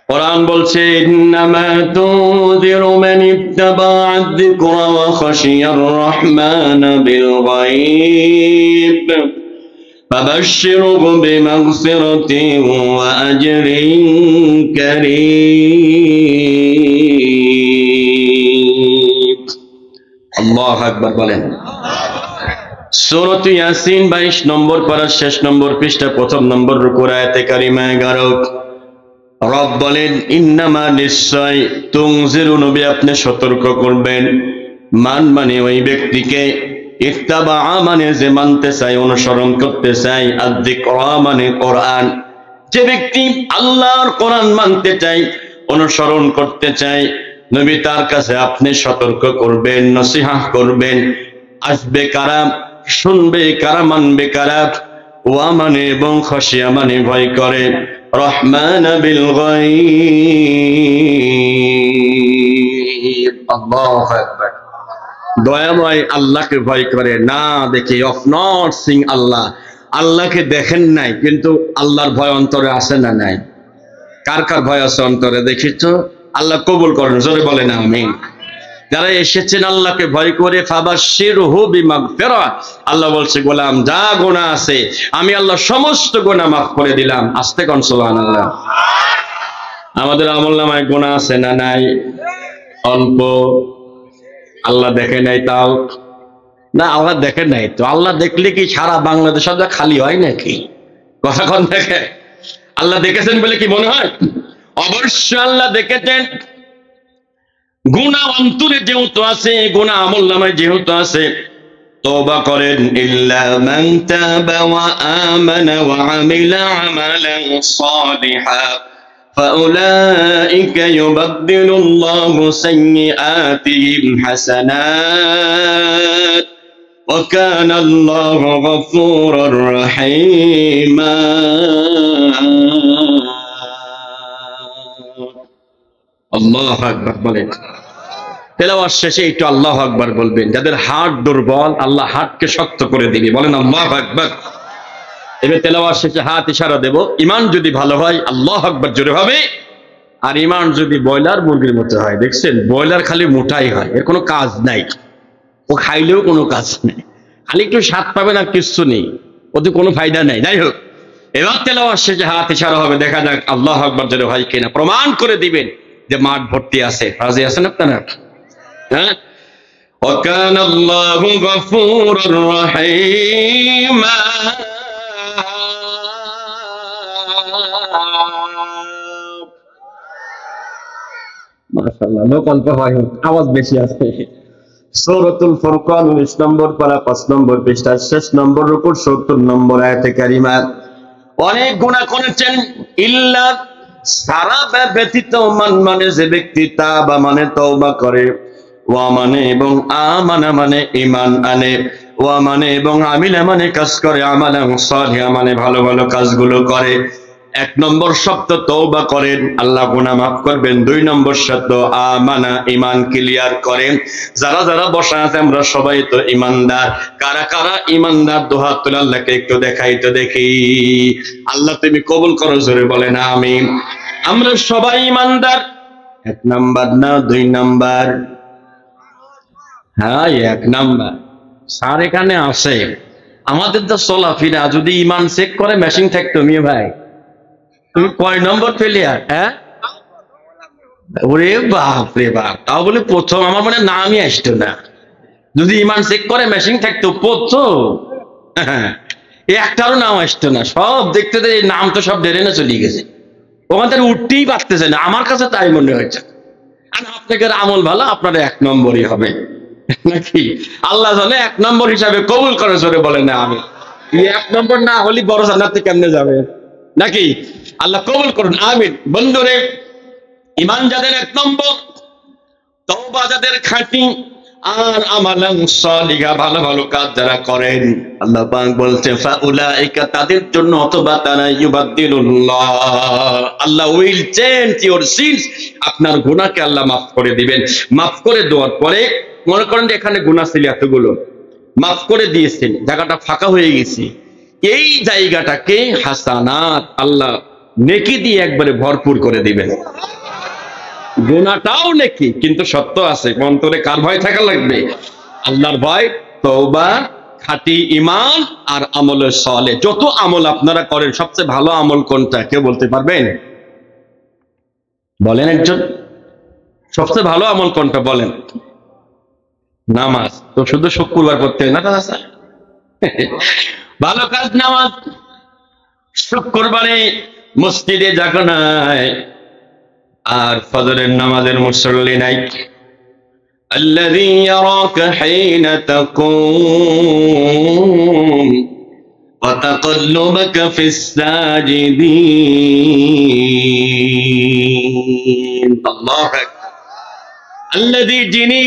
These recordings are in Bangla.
কোরআন বলছে ইন্নামা তুযিরু মান ইত্তাবা'a আয-যিকরা ওয়া খাশিয়ার রাহমানা বিল গায়ব ফাবাশশিরহু বিমাগফিরাতিন ওয়া আজরিন কারীম। আল্লাহু আকবার বলেন। সূরা ইয়াসিন 22 নম্বর পারা শেষ নম্বর পৃষ্ঠা প্রথম নম্বর রুকু আয়াতে কারিমা 11। রব বলেন ইন্নামা নিশ্চয় তুনজিরু নবী আপনি সতর্ক করবেন মান মানে ওই ব্যক্তিকে ইত্তাবা মানে যে মানতে চায় অনুসরণ করতে চায় আয-যিকরা মানে কোরআন যে ব্যক্তি আল্লাহর কোরআন মানতে চায় অনুসরণ করতে চায় নবী তার কাছে আপনি সতর্ক করবেন নসিহত করবেন আসবে কারা শুনবে কারা মানবে কারা ওয়া মানে এবং খাশিয়া মানে ভয় করে রহমান বিল গায়ব আল্লাহু আকবার দয়াময় আল্লাহকে ভয় করে না দেখে অফ নট সিং আল্লাহ আল্লাহকে দেখেন নাই কিন্তু আল্লাহর ভয় অন্তরে আছে না নাই কার কার ভয় আছে অন্তরে দেখিছো আল্লাহ কবুল করেন জোরে বলেন আমিন যারা এসেছেন আল্লাহকে ভয় করে ফাবাশশিরহু বিমাগফিরা আল্লাহ বলছে গোলাম যা গুনাহ আছে আমি আল্লাহ সমস্ত গুনাহ মাফ করে দিলাম আস্তে কোন সুবহানাল্লাহ আমাদের আমলনামায় গুনাহ আছে না নাই অল্প আল্লাহ দেখে নাই তাও না আল্লাহ দেখে নাই তো আল্লাহ দেখলে কি সারা বাংলাদেশ সব খালি হয় নাকি কথা কোন দেখে আল্লাহ দেখেছেন বলে কি মনে হয় অবশ্যই আল্লাহ দেখেছেন গুনাহ অন্তরে যেহেতু আছে গুনাহ আমলনামায় যেহেতু আছে তওবা করেন ইল্লা মান তাবা ওয়া আমানা ওয়া আমিলা আমালান সালিহা ফাউলাইকা ইউবাদদিলুল্লাহু সাইয়্যাতিহিম হাসানাত ওয়া কানা আল্লাহু গফুরুর রাহিমা আল্লাহু আকবার বলেন তেলাওয়াত শেষে একটু আল্লাহু আকবার বলবেন যাদের হার্ট দুর্বল আল্লাহ হার্টকে শক্ত করে দিবে বলেন আল্লাহু আকবার এবার তেলাওয়াত শেষে হাত ইশারা দেব ঈমান যদি ভালো হয় আল্লাহু আকবার জোরে হবে আর ঈমান যদি ব্রয়লার মুরগির মতো হয় দেখছেন ব্রয়লার খালি মোটাই হয় এর কোনো কাজ নাই ও খাইলেও কোনো কাজ নেই খালি একটু স্বাদ পাবে না কিছু নেই ওতে কোনো ফায়দা নাই যাই হোক এবার তেলাওয়াত শেষে হাত ইশারা হবে দেখা যাক আল্লাহু আকবার জোরে হয় কিনা প্রমাণ করে দিবেন যে মাঠ ভর্তি আছে রাজি আছেন আপনারা হ্যাঁ وكان الله غفورا رحيما মাশাআল্লাহ লোক অল্প হয় আওয়াজ বেশি আছে সূরাতুল ফুরকান 19 নম্বর পারা 5 নম্বর পৃষ্ঠা শেষ নম্বর রুকু 70 নম্বর আয়াতে কারিমা অনেক গুনাহ করেছেন ইল্লা সারা ব্যতীত মান মানে যে ব্যক্তি তাবা মানে তওবা করে ওয়া মানে এবং আমানা মানে ঈমান আনে ওয়া মানে এবং আমিলা মানে কাজ করে আমালান সালিহা মানে ভালো ভালো কাজগুলো করে এক নম্বর শব্দ তওবা করেন আল্লাহ গুনাহ মাফ করবেন দুই নম্বর শব্দ আমানা ঈমান ক্লিয়ার করেন যারা যারা বসা আছে আমরা সবাই তো ঈমানদার কারা কারা ঈমানদার দুহাত তুলে আল্লাহকে একটু দেখাই তো দেখি আল্লাহ তুমি কবুল করো জোরে বলেন আমিন আমরা সবাই ঈমানদার এক নাম্বার না দুই নাম্বার হ্যাঁ এক নাম্বার স্যার এখানে আছে আমাদের তো চলাফেরা যদি ঈমান চেক করে মেশিন থাকতো মিয়া ভাই তুমি কয় নম্বর প্লেয়ার হ্যাঁ ওরে বাপ রে বাপ তাও বলে প্রথম আমার মনে নামই আসতো না যদি ঈমান চেক করে মেশিন থাকতো প্রথম একটারও নাম আসতো না সব দেখতে দেখতে নাম তো সব ডেরে না চলে গেছে ওখান থেকে উঠতেই পারতেছে না আমার কাছে তাই মনে হয়েছে আর আপনাদের আমল ভালো আপনার এক নম্বরই হবে নাকি আল্লাহ জানে এক নম্বর হিসাবে কবুল করে জোরে বলে না আমি এক নম্বর না হলে বড় জান্নাতে কেমনে যাবে নাকি আল্লাহ কবুল করুন আমিন বন্ধুরে ঈমান যাদের এক নম্বর তওবা যাদের খাঁটি আর আমালান সালিহা ভালো ভালো কাজ যারা করেন আল্লাহ পাক বলছে ফাউলাইকা তাদের জন্য অথবা তারা ইউবাদদিলুল্লাহ আল্লাহ উইল চেঞ্জ ইওর সিনস আপনার গুনাহকে আল্লাহ মাফ করে দিবেন মাফ করে দেওয়ার পরে মনে করেন যে এখানে গুনাহ ছিল এতগুলো মাফ করে দিয়েছেন জায়গাটা ফাঁকা হয়ে গেছে এই জায়গাটাকে হাসানাত আল্লাহ নেকি দিয়ে একবারে ভরপুর করে দিবেন। গুনাহটাও নেকি, কিন্তু সত্য আছে। অন্তরে কার ভয় থাকা লাগবে? আল্লাহর ভয়, তওবা, খাঁটি ঈমান আর আমলে সালেহ। যত আমল আপনারা করেন সবচেয়ে ভালো আমল কোনটা কেউ বলতে পারবেন? বলেন একজন, সবচেয়ে ভালো আমল কোনটা বলেন? নামাজ। তো শুধু শুক্রবার পড়তে হয় না দাদা? ভালো কাজ নামাজ। শুক্রবারে মসজিদে যাকো নাই, আর ফজরের নামাজের মুসল্লি নাই। আল্লাযী ইয়ারাকা হিনা তাকুম ওয়া তাকাল্লুবাকা ফিস সাজিদিন। আল্লাহু আকবার। আল্লাযী, যিনি,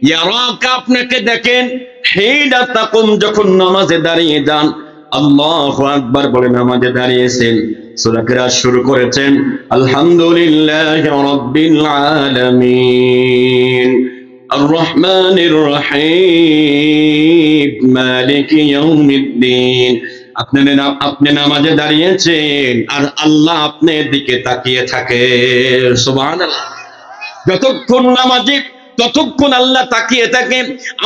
ইয়ারাকা, আপনাকে দেখেন, হিনা তাকুম, যখন নামাজে দাঁড়িয়ে যান। আল্লাহু আকবার বলে নামাজে দাঁড়িয়েছেন, সূরা কিরাত শুরু করেছেন, আলহামদুলিল্লাহি রাব্বিল আলামিন আর রহমানির রহিম মালিকি ইয়াউমিদ্দিন। আপনি নামাজে দাঁড়িয়েছেন আর আল্লাহ আপনার দিকে তাকিয়ে থাকে। সুবহানাল্লাহ। যতক্ষণ নামাজে ততক্ষণ আল্লাহ তাকিয়ে থাকে।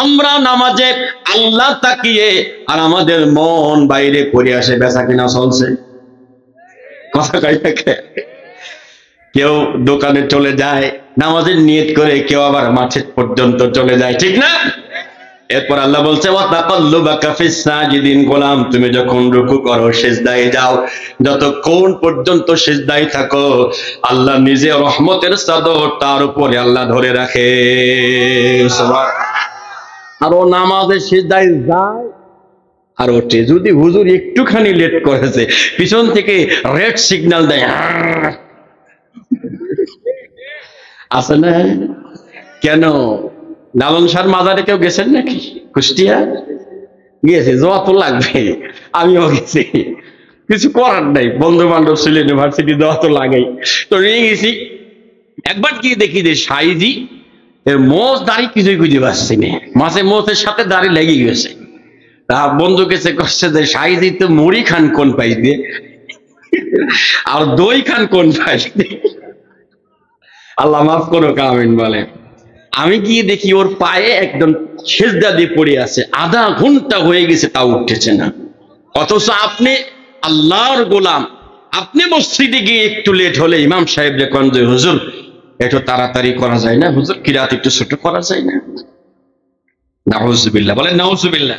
আমরা নামাজে আল্লাহ তাকিয়ে আর আমাদের মন বাইরে পড়ে আসে, বেচা কিনা চলছে। কথা কয় থাকে, কেউ দোকানে চলে যায় নামাজের নিয়ত করে, কেউ আবার মাঠে পর্যন্ত চলে যায়, ঠিক না? এরপর আল্লাহ বলছে, ওয়া তাকাল্লুবাকা ফিস সাজিদিন, গোলাম তুমি যখন রুকু করো, সিজদায় যাও, যতক্ষণ পর্যন্ত সিজদায় থাকো আল্লাহ নিজে রহমতের চাদর তার উপরে আল্লাহ ধরে রাখে। আর ও নামাজের সিজদায় যায় আর ওঠে। যদি হুজুর একটুখানি লেট করেছে, পিছন থেকে রেড সিগন্যাল দেয়, আছে না? কেন? লালন শাহর মাজারে কেউ গেছেন নাকি? কুষ্টিয়া গিয়েছে, জোয়া তো লাগবে, আমিও গেছি, কিছু করার নাই, বন্ধু বান্ধব ছিল ইউনিভার্সিটি, জোয়া তো লাগাই, তো নিয়ে গেছি। একবার গিয়ে দেখি যে সাইজি এর মোজ দাড়ি কিছুই খুঁজে পাচ্ছি না, মাঝে মোজের সাথে দাড়ি লেগে গেছে। তা বন্ধু কেছে করছে যে সাইজি তো মুড়ি খান কোন পাই দিয়ে আর দই খান কোন পাই দিয়ে। আল্লাহ মাফ করো, আমিন বলে। আমি গিয়ে দেখি ওর পায়ে একদম সিজদা দিয়ে পড়ে আছে, আধা ঘন্টা হয়ে গেছে তাও উঠতেছে না। অথচ আপনি আল্লাহর গোলাম, আপনি মসজিদে গিয়ে একটু লেট হলে ইমাম সাহেব দেখেন যে হুজুর একটু তাড়াতাড়ি করা যায় না, হুজুর কিরাত একটু ছোট করা যায় না। নাউজুবিল্লাহ, বলেন নাউজুবিল্লাহ।